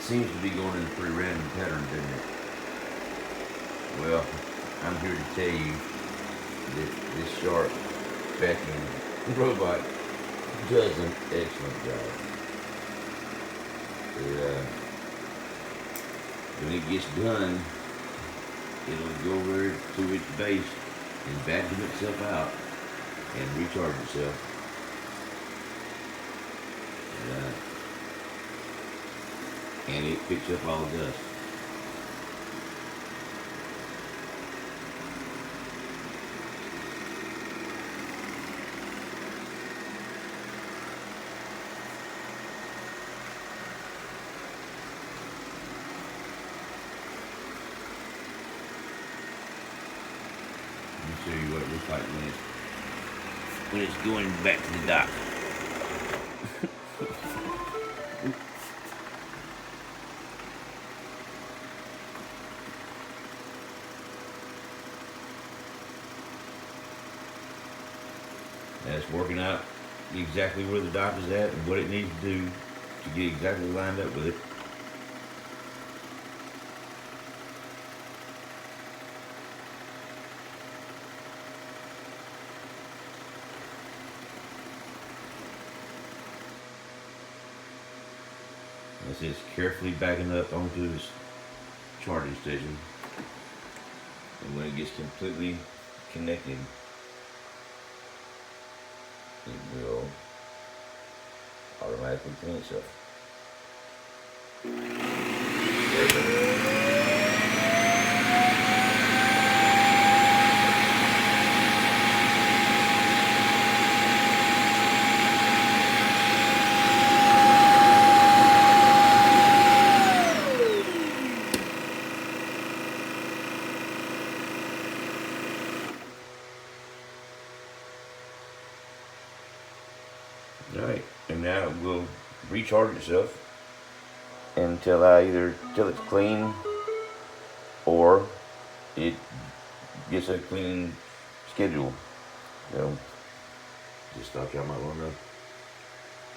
seems to be going in a pretty random pattern, doesn't it? Well, I'm here to tell you that this Sharp vacuum robot does an excellent job. When it gets done, it'll go over to its base and vacuum itself out and recharge itself. And it picks up all the dust. Let me show you what it looks like when it's going back to the dock. That's working out exactly where the dock is at and what it needs to do to get exactly lined up with it. This is carefully backing up onto this charging station, and when it gets completely connected, it will automatically clean itself. Alright, and now it will recharge itself until it's clean or it gets a cleaning schedule. Just thought y'all might want to know.